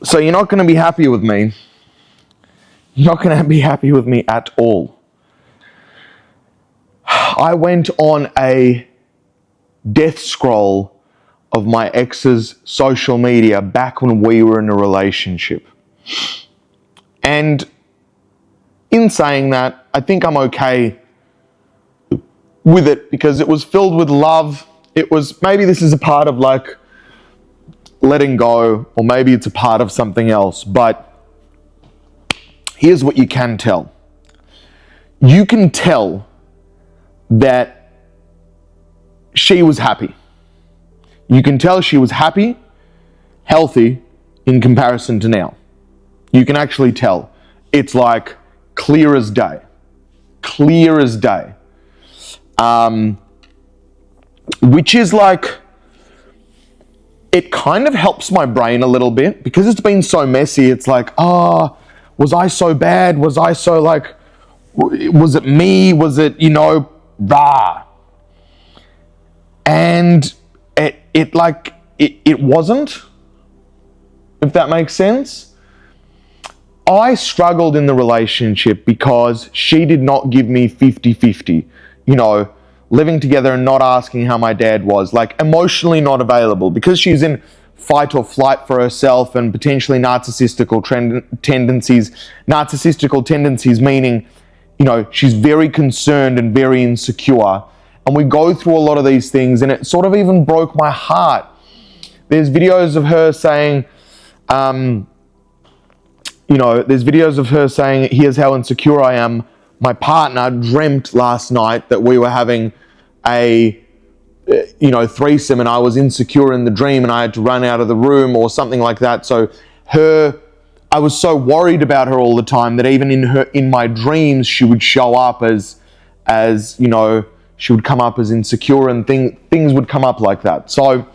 So you're not going to be happy with me. You're not going to be happy with me at all. I went on a death scroll of my ex's social media back when we were in a relationship. And in saying that, I think I'm okay with it because it was filled with love. It was, maybe this is a part of like letting go, or maybe it's a part of something else, but here's what you can tell. You can tell that she was happy. You can tell she was happy, healthy in comparison to now. You can actually tell. It's like clear as day. Clear as day. Which is like, it kind of helps my brain a little bit because it's been so messy. It's like, was I so bad? Was I so like, was it me? Was it, rah. And it wasn't, if that makes sense. I struggled in the relationship because she did not give me 50-50, living together and not asking how my dad was, like emotionally not available because she's in fight or flight for herself and potentially narcissistical tendencies meaning, she's very concerned and very insecure. And we go through a lot of these things, and it sort of even broke my heart. There's videos of her saying, here's how insecure I am. My partner dreamt last night that we were having a, threesome, and I was insecure in the dream and I had to run out of the room or something like that. So I was so worried about her all the time that even in my dreams, she would show up as she would come up as insecure, and things would come up like that. So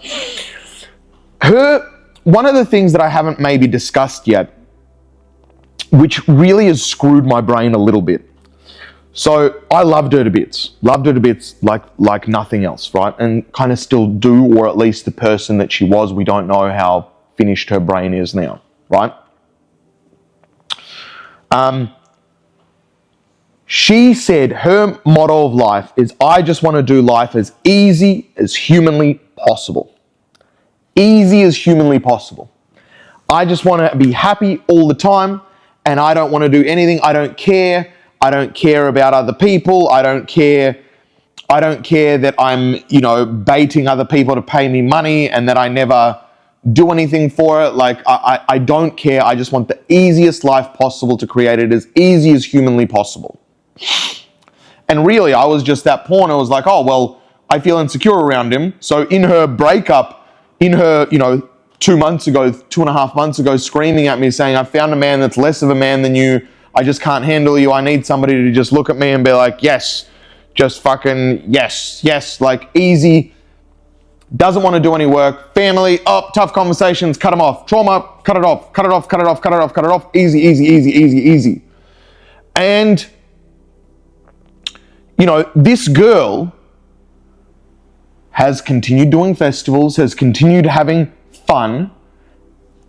one of the things that I haven't maybe discussed yet, which really has screwed my brain a little bit. So I loved her to bits like nothing else, right? And kind of still do, or at least the person that she was. We don't know how finished her brain is now, right? She said her motto of life is, I just want to do life as easy as humanly possible. Easy as humanly possible. I just want to be happy all the time, and I don't want to do anything. I don't care. I don't care about other people. I don't care that I'm, baiting other people to pay me money and that I never do anything for it. Like, I don't care. I just want the easiest life possible, to create it as easy as humanly possible. And really, I was just that pawn. I was like, oh, well, I feel insecure around him. So in her breakup, 2.5 months ago, screaming at me saying, I found a man that's less of a man than you. I just can't handle you. I need somebody to just look at me and be like, yes, just fucking yes, like easy. Doesn't want to do any work. Family, tough conversations, cut them off. Trauma, cut it off. Easy. And, this girl has continued doing festivals, has continued having fun,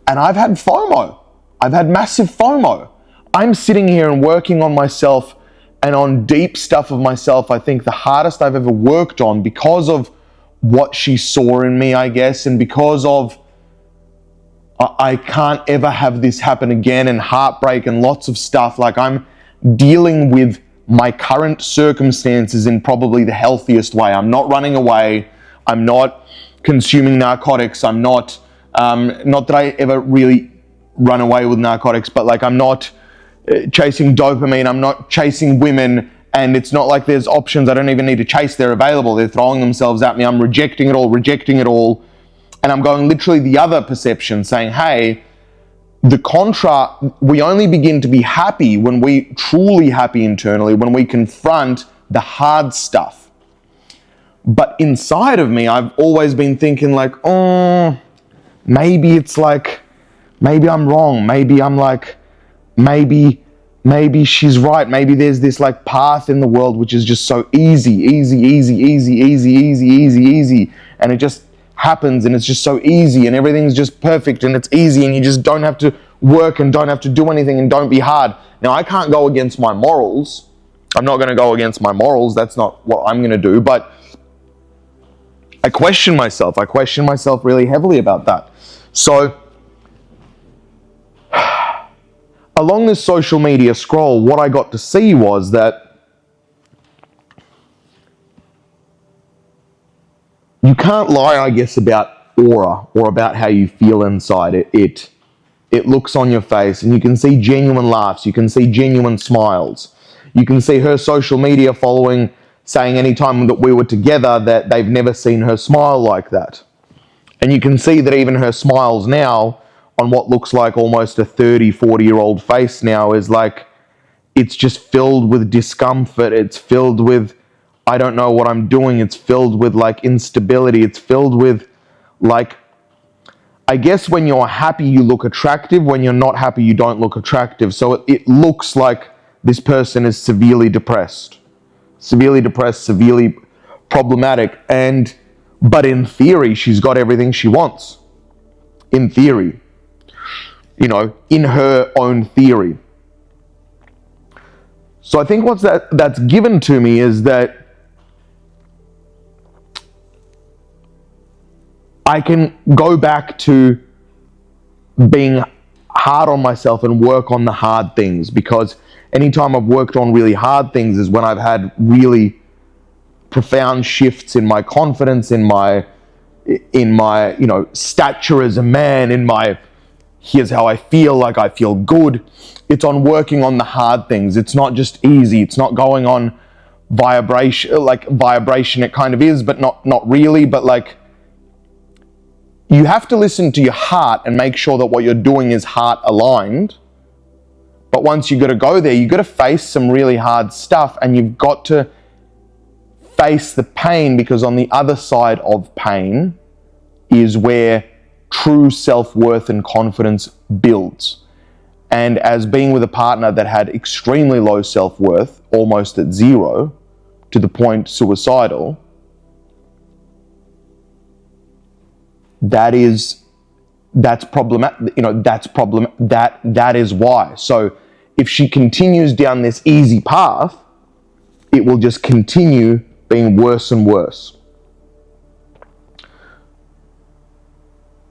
and I've had FOMO. I've had massive FOMO. I'm sitting here and working on myself and on deep stuff of myself. I think the hardest I've ever worked on because of what she saw in me, I guess, and because of I can't ever have this happen again, and heartbreak and lots of stuff. Like, I'm dealing with my current circumstances in probably the healthiest way. I'm not running away. I'm not consuming narcotics. I'm not that I ever really run away with narcotics, but like, I'm not chasing dopamine. I'm not chasing women, and it's not like there's options I don't even need to chase. They're available. They're throwing themselves at me. I'm rejecting it all. And I'm going literally the other perception, saying, hey, the contra, we only begin to be happy when we truly happy internally, when we confront the hard stuff. But inside of me, I've always been thinking like, maybe it's like, maybe I'm wrong. Maybe I'm like, maybe she's right. Maybe there's this like path in the world which is just so easy. And it just happens and it's just so easy and everything's just perfect and it's easy and you just don't have to work and don't have to do anything and don't be hard. Now, I can't go against my morals. I'm not going to go against my morals. That's not what I'm going to do. But I question myself. I question myself really heavily about that. So along this social media scroll, what I got to see was that you can't lie, I guess, about aura or about how you feel inside. It looks on your face and you can see genuine laughs. You can see genuine smiles. You can see her social media following saying anytime that we were together that they've never seen her smile like that. And you can see that even her smiles now on what looks like almost a 30, 40-year-old face now is like, it's just filled with discomfort. It's filled with, I don't know what I'm doing. It's filled with like instability. It's filled with like, I guess when you're happy, you look attractive. When you're not happy, you don't look attractive. So it looks like this person is severely depressed, severely problematic. But in theory, she's got everything she wants. In theory, in her own theory. So I think that's given to me is that I can go back to being hard on myself and work on the hard things, because anytime I've worked on really hard things is when I've had really profound shifts in my confidence, in my stature as a man, in my here's how I feel, like I feel good. It's on working on the hard things. It's not just easy. It's not going on vibration. It kind of is, but not really. But like, you have to listen to your heart and make sure that what you're doing is heart aligned. But once you got to go there, you got to face some really hard stuff, and you've got to face the pain, because on the other side of pain is where true self-worth and confidence builds. And as being with a partner that had extremely low self-worth, almost at zero, to the point suicidal, that's problematic. That is why. So if she continues down this easy path, it will just continue being worse and worse.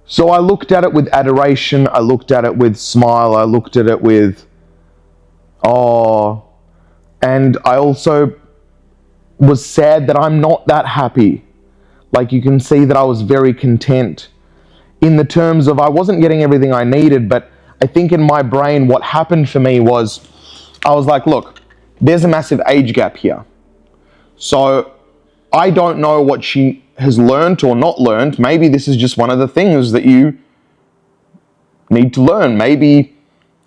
So I looked at it with adoration, I looked at it with smile, I looked at it with and I also was sad that I'm not that happy. Like, you can see that I was very content in the terms of I wasn't getting everything I needed, but I think in my brain what happened for me was I was like, look, there's a massive age gap here. So I don't know what she has learned or not learned. Maybe this is just one of the things that you need to learn. Maybe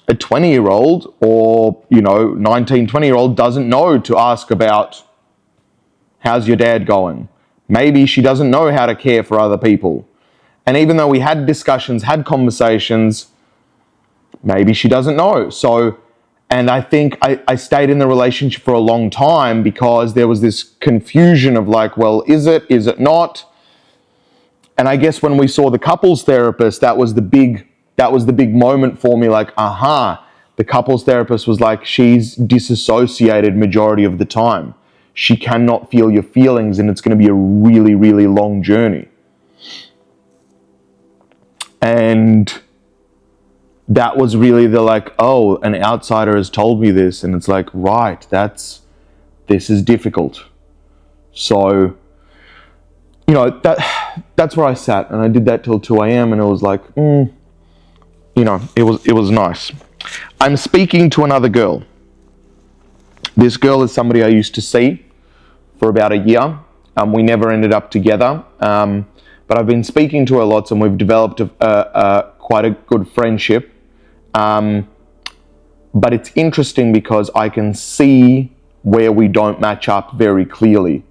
a 20-year-old or 19, 20-year-old doesn't know to ask about how's your dad going. Maybe she doesn't know how to care for other people. And even though we had discussions, had conversations, maybe she doesn't know. So, and I think I stayed in the relationship for a long time because there was this confusion of like, well, is it not? And I guess when we saw the couples therapist, that was the big moment for me, like, the couples therapist was like, she's disassociated majority of the time. She cannot feel your feelings, and it's going to be a really, really long journey. And that was really the like, oh, an outsider has told me this, and it's like, right, this is difficult. So, that's where I sat, and I did that till 2 a.m. and it was like, it was nice. I'm speaking to another girl. This girl is somebody I used to see for about a year. We never ended up together, but I've been speaking to her lots, and we've developed quite a good friendship. But it's interesting because I can see where we don't match up very clearly,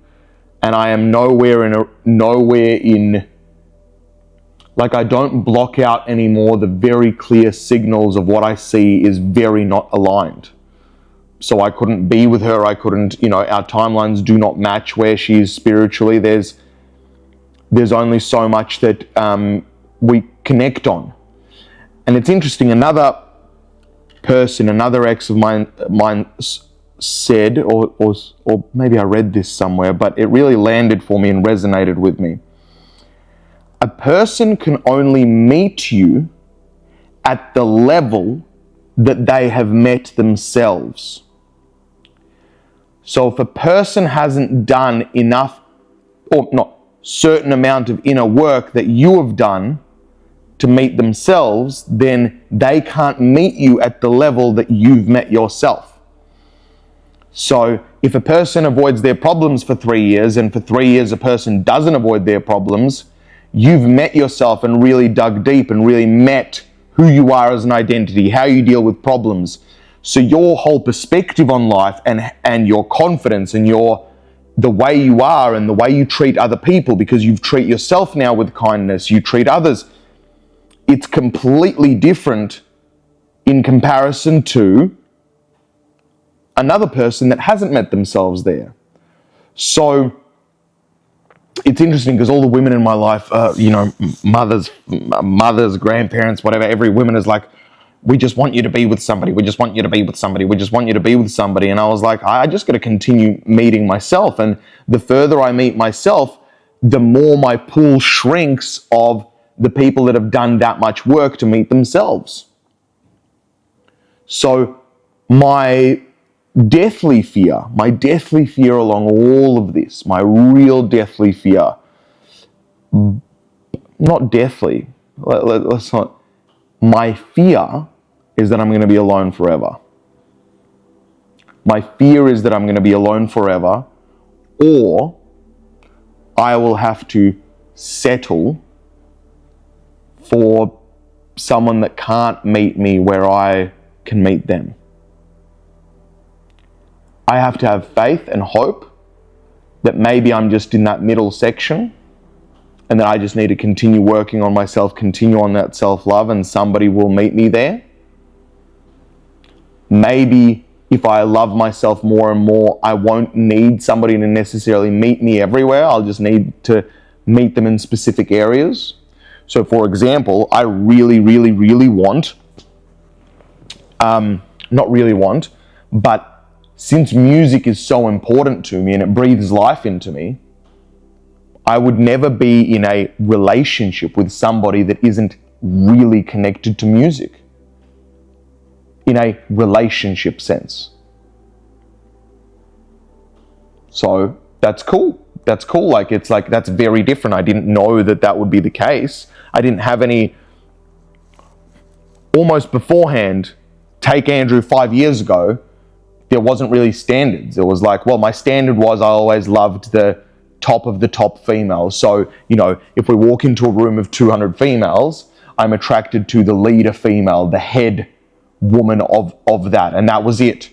and I am nowhere in like, I don't block out anymore the very clear signals of what I see is very not aligned. So I couldn't be with her. I couldn't, our timelines do not match where she is spiritually. There's there's only so much that we connect on. And it's interesting, another person, another ex of mine said, or maybe I read this somewhere, but it really landed for me and resonated with me. A person can only meet you at the level that they have met themselves. So if a person hasn't done enough, or not certain amount of inner work that you have done to meet themselves, then they can't meet you at the level that you've met yourself. So if a person avoids their problems for 3 years, and for 3 years a person doesn't avoid their problems, you've met yourself and really dug deep and really met who you are as an identity, how you deal with problems. So your whole perspective on life and your confidence and the way you are and the way you treat other people, because you treat yourself now with kindness, you treat others, it's completely different in comparison to another person that hasn't met themselves there. So it's interesting because all the women in my life, mothers, grandparents, whatever, every woman is like, we just want you to be with somebody. We just want you to be with somebody. We just want you to be with somebody. And I was like, I just got to continue meeting myself. And the further I meet myself, the more my pool shrinks of the people that have done that much work to meet themselves. So my deathly fear along all of this, my real deathly fear, not deathly, let's not, my fear is that I'm going to be alone forever. My fear is that I'm going to be alone forever, or I will have to settle for someone that can't meet me where I can meet them. I have to have faith and hope that maybe I'm just in that middle section and that I just need to continue working on myself, continue on that self-love, and somebody will meet me there. Maybe if I love myself more and more, I won't need somebody to necessarily meet me everywhere. I'll just need to meet them in specific areas. So for example, I really, really, really want, not really want, but since music is so important to me and it breathes life into me, I would never be in a relationship with somebody that isn't really connected to music in a relationship sense. So that's cool. That's cool. Like, it's like, that's very different. I didn't know that that would be the case. I didn't have any, almost beforehand, take Andrew 5 years ago, there wasn't really standards. It was like, well, my standard was I always loved the top of the top females. So, if we walk into a room of 200 females, I'm attracted to the leader female, the head woman of that. And that was it.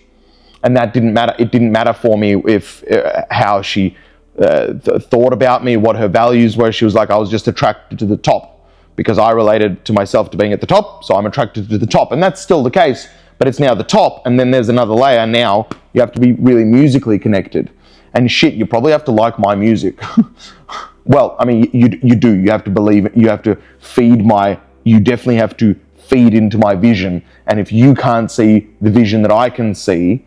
And that didn't matter. It didn't matter for me if how she thought about me, what her values were. She was like, I was just attracted to the top because I related to myself to being at the top. So I'm attracted to the top. And that's still the case, but it's now the top. And then there's another layer. Now you have to be really musically connected. And shit, you probably have to like my music. Well, I mean, you do. You have to believe it. You have to you definitely have to feed into my vision. And if you can't see the vision that I can see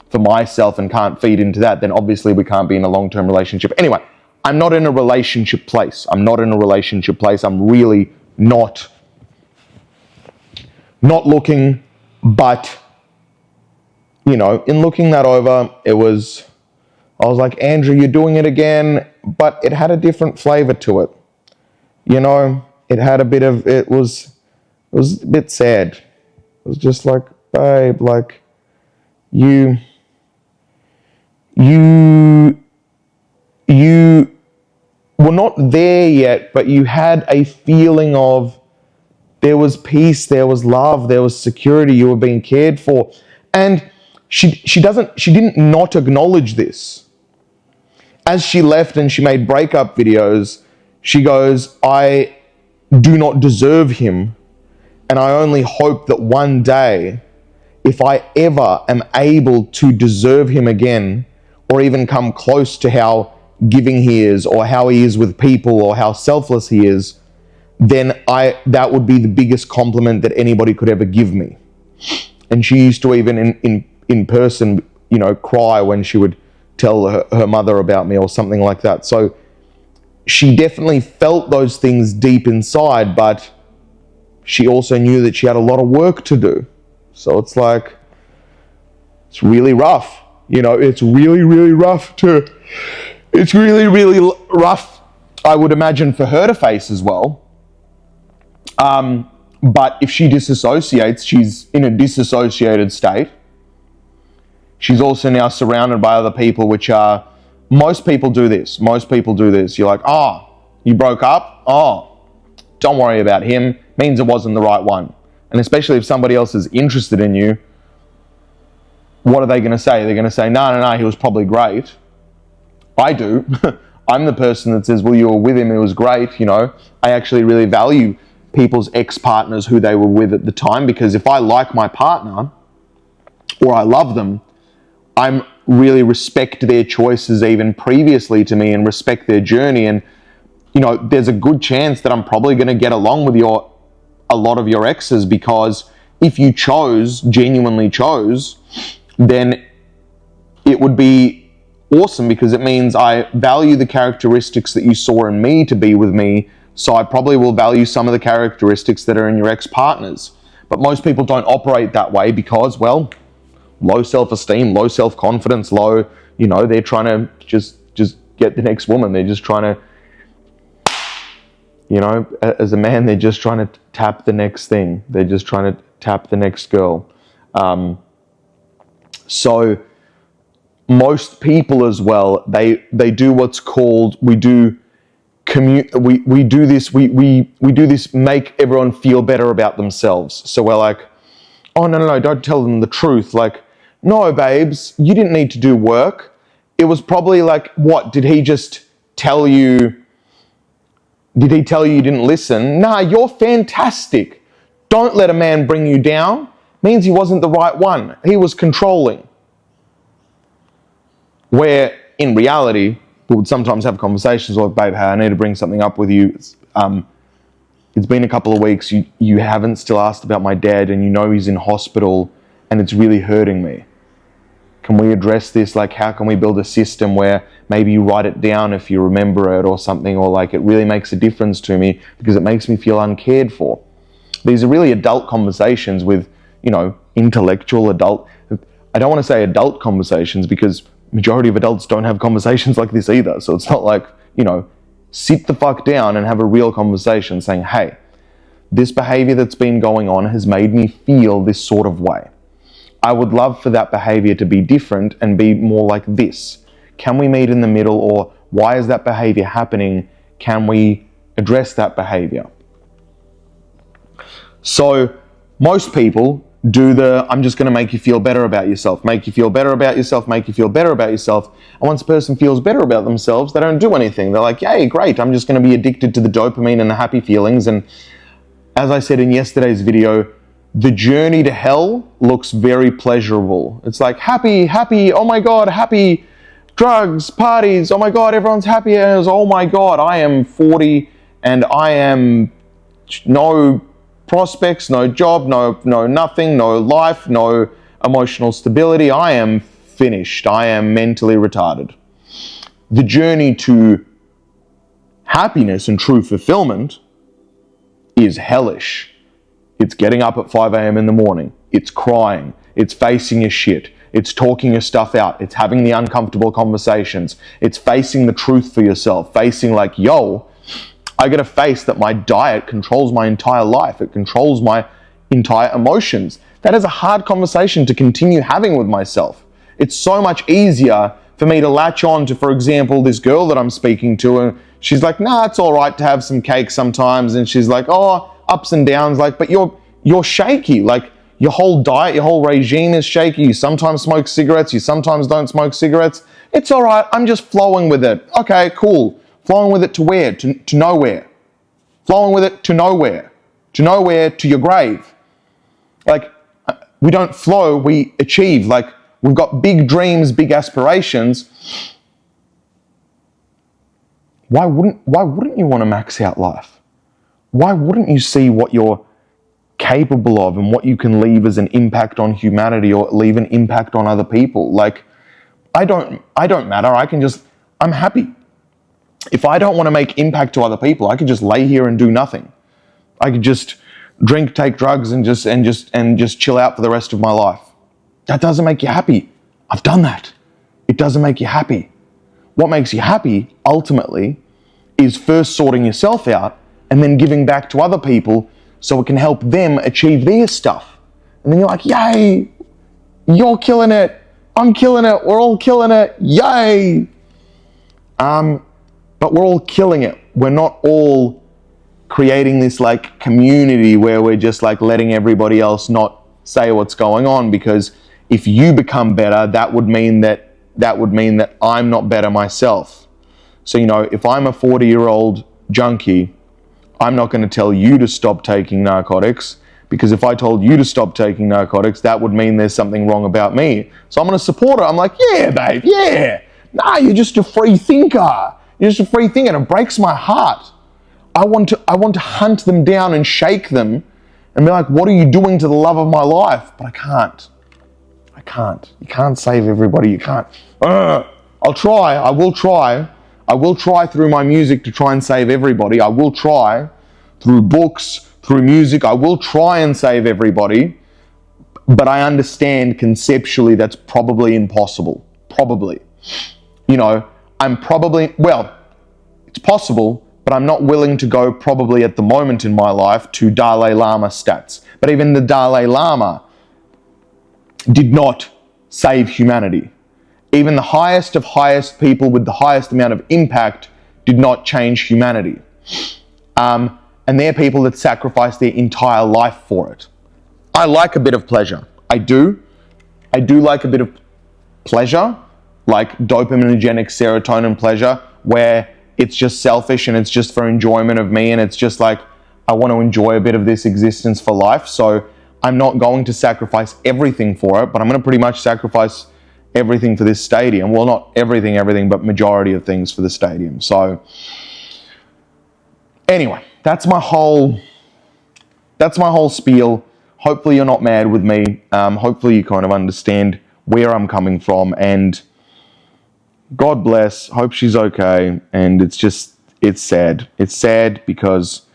for myself and can't feed into that, then obviously we can't be in a long-term relationship. Anyway, I'm not in a relationship place. I'm really not looking, but, in looking that over, I was like, Andrew, you're doing it again, but it had a different flavor to it. It had it was a bit sad. It was just like, babe, like, you were not there yet, but you had a feeling of there was peace, there was love, there was security, you were being cared for. And she didn't not acknowledge this. As she left and she made breakup videos, she goes, I do not deserve him. And I only hope that one day, if I ever am able to deserve him again, or even come close to how giving he is, or how he is with people, or how selfless he is, then that would be the biggest compliment that anybody could ever give me. And she used to even in person, cry when she would tell her mother about me or something like that. So she definitely felt those things deep inside, but she also knew that she had a lot of work to do. So it's like, it's really rough. It's really, really rough it's really, really rough, I would imagine, for her to face as well. But if she disassociates, she's in a disassociated state. She's also now surrounded by other people, which are, most people do this. You're like, you broke up? Don't worry about him. Means it wasn't the right one. And especially if somebody else is interested in you, what are they going to say? They're going to say, no, he was probably great. I do. I'm the person that says, well, you were with him, it was great. I actually really value people's ex-partners who they were with at the time, because if I like my partner or I love them, I really respect their choices even previously to me and respect their journey. And, there's a good chance that I'm probably going to get along with a lot of your exes, because if you genuinely chose, then it would be awesome, because it means I value the characteristics that you saw in me to be with me. So I probably will value some of the characteristics that are in your ex-partners. But most people don't operate that way because, well, low self-esteem, low self-confidence, they're trying to just get the next woman. They're just trying to, as a man, they're just trying to tap the next thing. They're just trying to tap the next girl. So most people as well, they do what's called, we do this make everyone feel better about themselves. So we're like, oh, no, don't tell them the truth. Like, no, babes, you didn't need to do work. It was probably like, what, did he tell you you didn't listen? Nah, you're fantastic. Don't let a man bring you down. Means he wasn't the right one. He was controlling. Where in reality, we would sometimes have conversations like, babe, hey, I need to bring something up with you. It's been a couple of weeks. You haven't still asked about my dad, and he's in hospital and it's really hurting me. Can we address this? Like, how can we build a system where maybe you write it down if you remember it or something, or like it really makes a difference to me because it makes me feel uncared for. These are really adult conversations with, intellectual adult. I don't want to say adult conversations because majority of adults don't have conversations like this either. So it's not like, sit the fuck down and have a real conversation saying, hey, this behavior that's been going on has made me feel this sort of way. I would love for that behavior to be different and be more like this. Can we meet in the middle? Or why is that behavior happening? Can we address that behavior? So most people do I'm just going to make you feel better about yourself, make you feel better about yourself, make you feel better about yourself. And once a person feels better about themselves, they don't do anything. They're like, yay, great, I'm just going to be addicted to the dopamine and the happy feelings. And as I said in yesterday's video, the journey to hell looks very pleasurable. It's like happy, oh my God, happy, drugs, parties, oh my God, everyone's happy. And oh my God, I am 40 and I am no prospects, no job, no nothing, no life, no emotional stability. I am finished. I am mentally retarded. The journey to happiness and true fulfillment is hellish. It's getting up at 5 a.m. in the morning. It's crying. It's facing your shit. It's talking your stuff out. It's having the uncomfortable conversations. It's facing the truth for yourself. Facing like, yo, I gotta face that my diet controls my entire life. It controls my entire emotions. That is a hard conversation to continue having with myself. It's so much easier for me to latch on to, for example, this girl that I'm speaking to, and she's like, nah, it's all right to have some cake sometimes. And she's like, oh, ups and downs, like, but you're shaky. Like, your whole diet, your whole regime is shaky. You sometimes smoke cigarettes. You sometimes don't smoke cigarettes. It's all right. I'm just flowing with it. Okay, cool. Flowing with it to where? To nowhere. Flowing with it to nowhere. To nowhere, to your grave. Like, we don't flow, we achieve. Like, we've got big dreams, big aspirations. why wouldn't you want to max out life? Why wouldn't you see what you're capable of and what you can leave as an impact on humanity or leave an impact on other people? Like, I don't matter. I'm happy. If I don't want to make impact to other people, I could just lay here and do nothing. I could just drink, take drugs, and just chill out for the rest of my life. That doesn't make you happy. I've done that. It doesn't make you happy. What makes you happy, ultimately, is first sorting yourself out and then giving back to other people so it can help them achieve their stuff. And then you're like, yay, you're killing it. I'm killing it. We're all killing it. Yay. But we're all killing it. We're not all creating this like community where we're just like letting everybody else not say what's going on, because if you become better, that would mean that I'm not better myself. So, if I'm a 40-year-old junkie, I'm not going to tell you to stop taking narcotics, because if I told you to stop taking narcotics, that would mean there's something wrong about me. So I'm going to support it. I'm like, yeah, babe, yeah. Nah, you're just a free thinker. You're just a free thinker, and it breaks my heart. I want to hunt them down and shake them and be like, what are you doing to the love of my life? But I can't. You can't save everybody. You can't. I'll try. I will try. I will try through my music to try and save everybody. I will try through books, through music. I will try and save everybody. But I understand conceptually that's probably impossible. Probably. It's possible, but I'm not willing to go probably at the moment in my life to Dalai Lama stats. But even the Dalai Lama did not save humanity. Even the highest of highest people with the highest amount of impact did not change humanity. And they're people that sacrifice their entire life for it. I like a bit of pleasure. I do like a bit of pleasure, like dopaminergic serotonin pleasure, where it's just selfish and it's just for enjoyment of me, and it's just like, I want to enjoy a bit of this existence for life. So I'm not going to sacrifice everything for it, but I'm going to pretty much sacrifice everything for this stadium. Well, not everything, but majority of things for the stadium. So anyway, that's my whole spiel. Hopefully you're not mad with me. Hopefully you kind of understand where I'm coming from, and God bless. Hope she's okay. And it's sad. It's sad because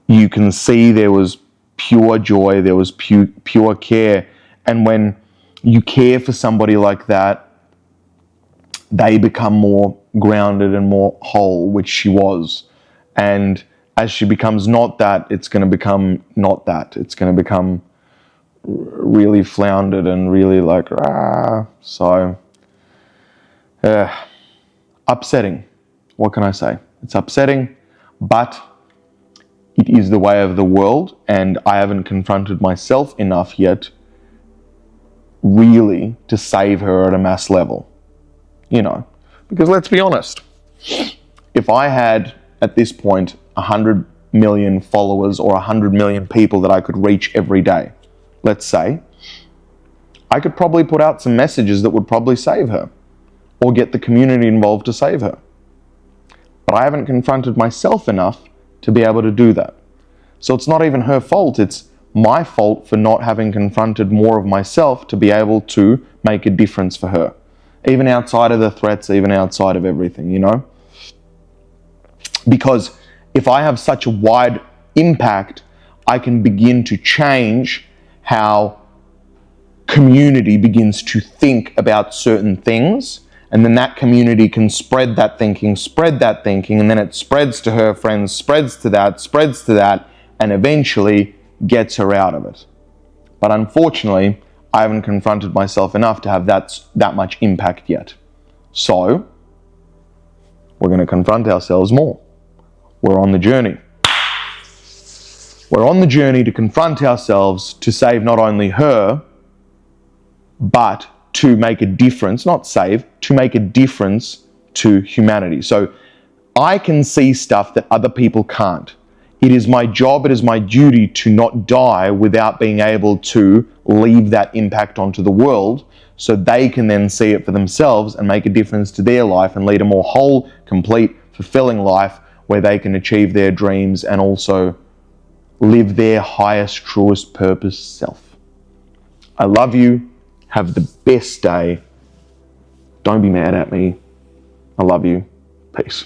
you can see there was pure joy, there was pure care. And when you care for somebody like that, they become more grounded and more whole, which she was. And as she becomes not that, it's going to become not that. It's going to become really floundered and really like, So, upsetting. What can I say? It's upsetting, but it is the way of the world, and I haven't confronted myself enough yet really to save her at a mass level. Because let's be honest, if I had at this point 100 million followers or 100 million people that I could reach every day, let's say, I could probably put out some messages that would probably save her or get the community involved to save her. But I haven't confronted myself enough to be able to do that. So it's not even her fault, it's my fault for not having confronted more of myself to be able to make a difference for her. Even outside of the threats, even outside of everything, Because if I have such a wide impact, I can begin to change how community begins to think about certain things, and then that community can spread that thinking, and then it spreads to her friends, spreads to that, and eventually gets her out of it. But unfortunately, I haven't confronted myself enough to have that much impact yet. So, we're going to confront ourselves more. We're on the journey. We're on the journey to confront ourselves to save not only her, but to make a difference, not save, to make a difference to humanity. So I can see stuff that other people can't. It is my job, it is my duty to not die without being able to leave that impact onto the world so they can then see it for themselves and make a difference to their life and lead a more whole, complete, fulfilling life where they can achieve their dreams and also live their highest, truest purpose self. I love you. Have the best day. Don't be mad at me. I love you. Peace.